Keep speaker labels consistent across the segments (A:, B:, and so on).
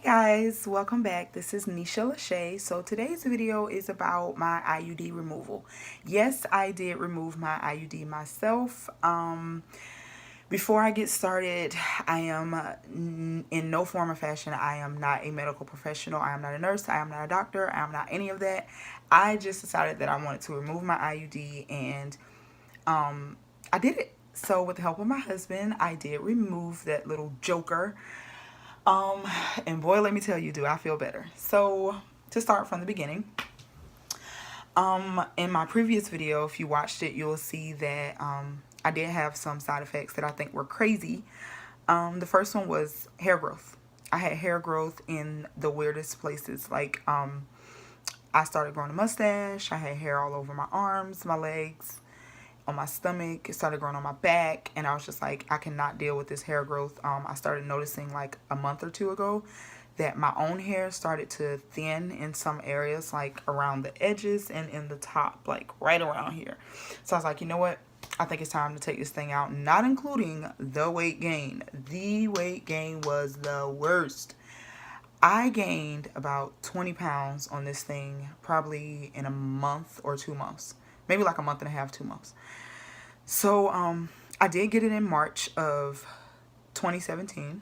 A: Guys, welcome back. This is NeishaLa'Shae. So today's video is about my IUD removal. Yes, I did remove my IUD myself. Before I get started, I am in no form or fashion, I am not a medical professional. I am not a nurse. I am not a doctor. I am not any of that. I just decided that I wanted to remove my IUD, and I did it. So with the help of my husband, I did remove that little joker. Um, and boy, let me tell you, do I feel better. So to start from the beginning, in my previous video, if you watched it, you'll see that I did have some side effects that I think were crazy. The first one was hair growth. I had hair growth in the weirdest places. Like I started growing a mustache. I had hair all over my arms, my legs, on my stomach. It started growing on my back, and I was just like, I cannot deal with this hair growth. I started noticing like a month or two ago that my own hair started to thin in some areas, like around the edges and in the top, like right around here. So I was like, you know what? I think it's time to take this thing out, not including the weight gain. The weight gain was the worst. I gained about 20 pounds on this thing probably in a month or 2 months. Maybe like a month and a half, 2 months. So I did get it in March of 2017.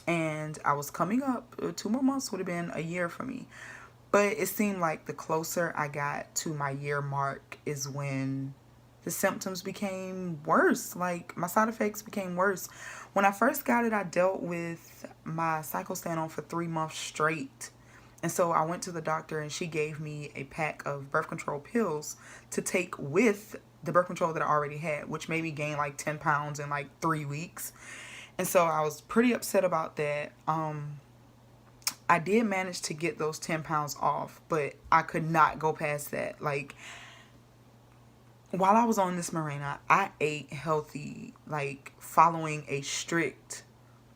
A: And I was coming up, 2 more months would have been a year for me. But it seemed like the closer I got to my year mark is when the symptoms became worse. Like my side effects became worse. When I first got it, I dealt with my cycle staying on for 3 months straight. And so I went to the doctor, and she gave me a pack of birth control pills to take with the birth control that I already had, which made me gain like 10 pounds in like 3 weeks. And so I was pretty upset about that. I did manage to get those 10 pounds off, but I could not go past that. Like, while I was on this Mirena, I ate healthy, like following a strict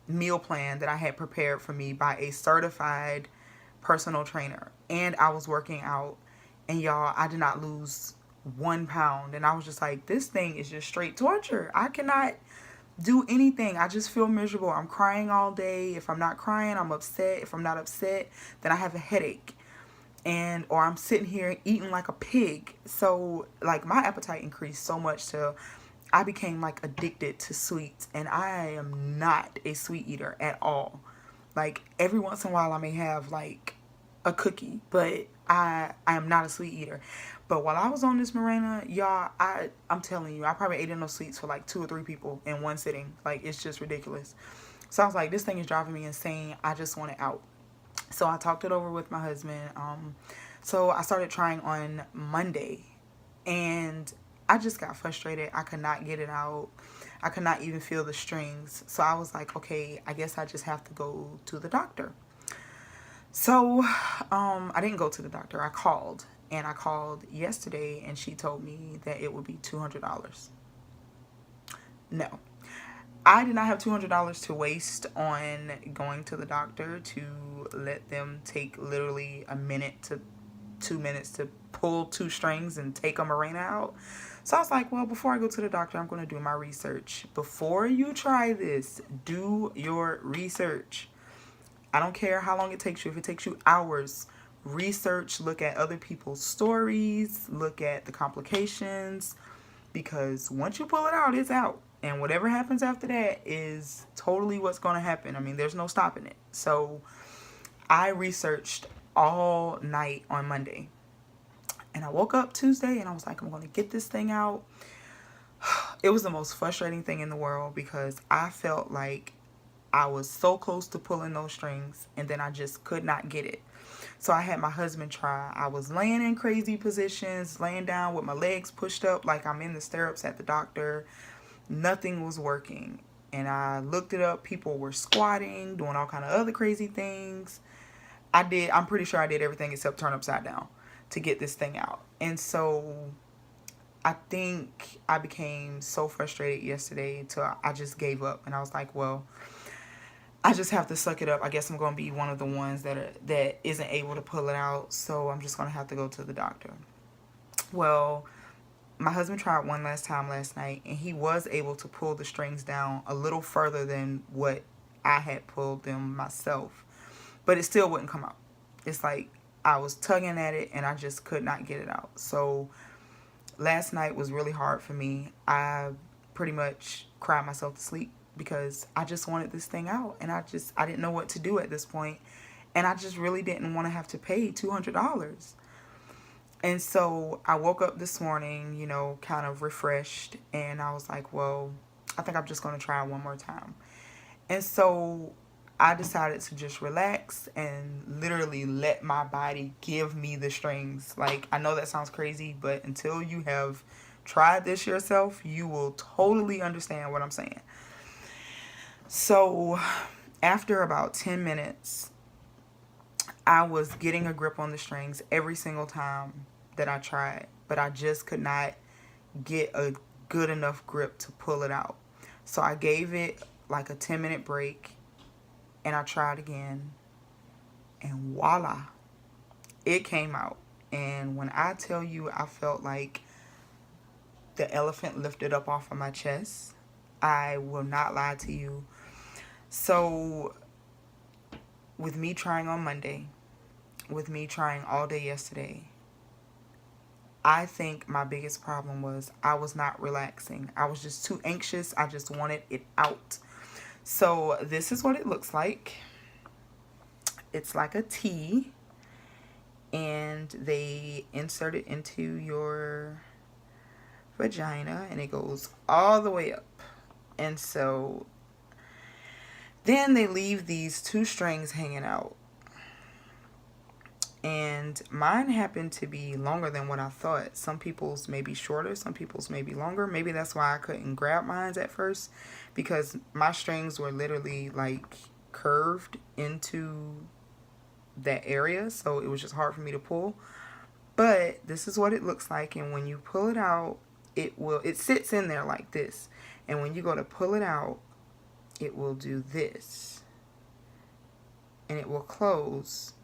A: meal plan that I had prepared for me by a certified personal trainer. And I was working out, and y'all, I did not lose 1 pound. And I was just like, this thing is just straight torture. I cannot do anything. I just feel miserable. I'm crying all day. If I'm not crying, I'm upset. If I'm not upset, then I have a headache. And or I'm sitting here eating like a pig. So like my appetite increased so much till I became like addicted to sweets, and I am not a sweet eater at all. Like every once in a while I may have like a cookie, but I am not a sweet eater. But while I was on this Mirena, y'all, I'm telling you, I probably ate enough sweets for like 2 or 3 people in one sitting. Like it's just ridiculous. So I was like, this thing is driving me insane. I just want it out. So I talked it over with my husband. So I started trying on Monday, and I just got frustrated. I could not get it out. I could not even feel the strings. So I was like, okay, I guess I just have to go to the doctor. So I didn't go to the doctor. I called. And I called yesterday, and she told me that it would be $200. No. I did not have $200 to waste on going to the doctor to let them take literally a minute to 2 minutes to pull 2 strings and take a Mirena out. So I was like, well, before I go to the doctor, I'm going to do my research. Before you try this, do your research. I don't care how long it takes you. If it takes you hours, research, look at other people's stories, look at the complications, because once you pull it out, it's out. And whatever happens after that is totally what's going to happen. I mean, there's no stopping it. So I researched all night on Monday. And I woke up Tuesday, and I was like, I'm going to get this thing out. It was the most frustrating thing in the world, because I felt like I was so close to pulling those strings, and then I just could not get it. So I had my husband try. I was laying in crazy positions, laying down with my legs pushed up like I'm in the stirrups at the doctor. Nothing was working. And I looked it up. People were squatting, doing all kind of other crazy things. I'm pretty sure I did everything except turn upside down to get this thing out. And so I think I became so frustrated yesterday till I just gave up. And I was like, well, I just have to suck it up. I guess I'm going to be one of the ones that isn't able to pull it out. So I'm just going to have to go to the doctor. Well, my husband tried one last time last night, and he was able to pull the strings down a little further than what I had pulled them myself. but it still wouldn't come out. It's like I was tugging at it and I just could not get it out. So last night was really hard for me. I pretty much cried myself to sleep because I just wanted this thing out, and I didn't know what to do at this point, and I just really didn't want to have to pay $200. And so I woke up this morning, you know, kind of refreshed, and I was like, well, I think I'm just going to try one more time. And so I decided to just relax and literally let my body give me the strings. Like, I know that sounds crazy, but until you have tried this yourself, you will totally understand what I'm saying. So after about 10 minutes, I was getting a grip on the strings every single time that I tried, but I just could not get a good enough grip to pull it out. So I gave it like a 10-minute break, and I tried again, and voila, it came out. And when I tell you, I felt like the elephant lifted up off of my chest, I will not lie to you. So with me trying on Monday, with me trying all day yesterday, I think my biggest problem was I was not relaxing. I was just too anxious. I just wanted it out. So this is what it looks like. It's like a T, and they insert it into your vagina, and it goes all the way up. And so then they leave these two strings hanging out. And mine happened to be longer than what I thought. Some people's may be shorter, some people's may be longer. Maybe that's why I couldn't grab mine at first, because my strings were literally like curved into that area, so it was just hard for me to pull. But this is what it looks like, and when you pull it out, it sits in there like this, and when you go to pull it out, it will do this, and it will close,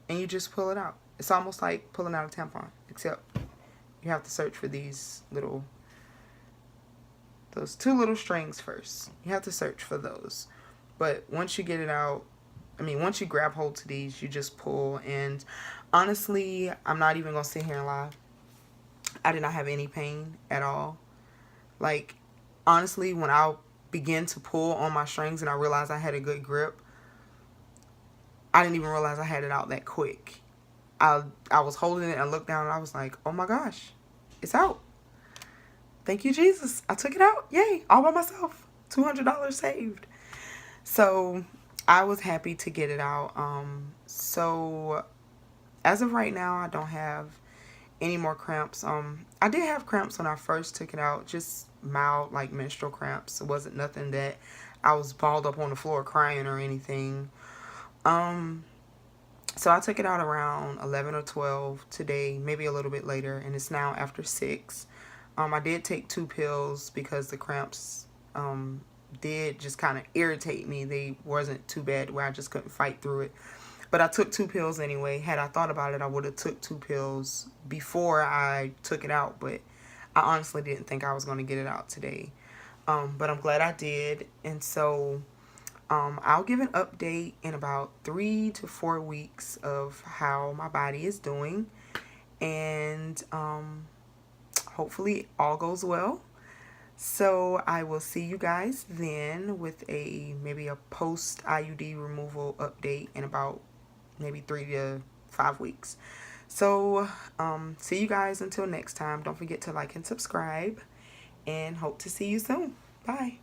A: and you just pull it out. It's almost like pulling out a tampon, except you have to search for those two little strings first. You have to search for those. But once you get it out, once you grab hold to these, you just pull. And honestly, I'm not even going to sit here and lie. I did not have any pain at all. Like, honestly, when I began to pull on my strings and I realized I had a good grip, I didn't even realize I had it out that quick. I was holding it and looked down and I was like, oh my gosh, it's out. Thank you, Jesus. I took it out. Yay. All by myself. $200 saved. So I was happy to get it out. So as of right now, I don't have any more cramps. I did have cramps when I first took it out, just mild, like menstrual cramps. It wasn't nothing that I was balled up on the floor crying or anything. So I took it out around 11 or 12 today, maybe a little bit later, and it's now after 6. I did take 2 pills because the cramps did just kind of irritate me. They wasn't too bad where I just couldn't fight through it. But I took 2 pills anyway. Had I thought about it, I would have took 2 pills before I took it out, but I honestly didn't think I was going to get it out today. But I'm glad I did. And so I'll give an update in about 3 to 4 weeks of how my body is doing. And hopefully all goes well. So I will see you guys then with maybe a post IUD removal update in about maybe 3 to 5 weeks. So see you guys until next time. Don't forget to like and subscribe, and hope to see you soon. Bye.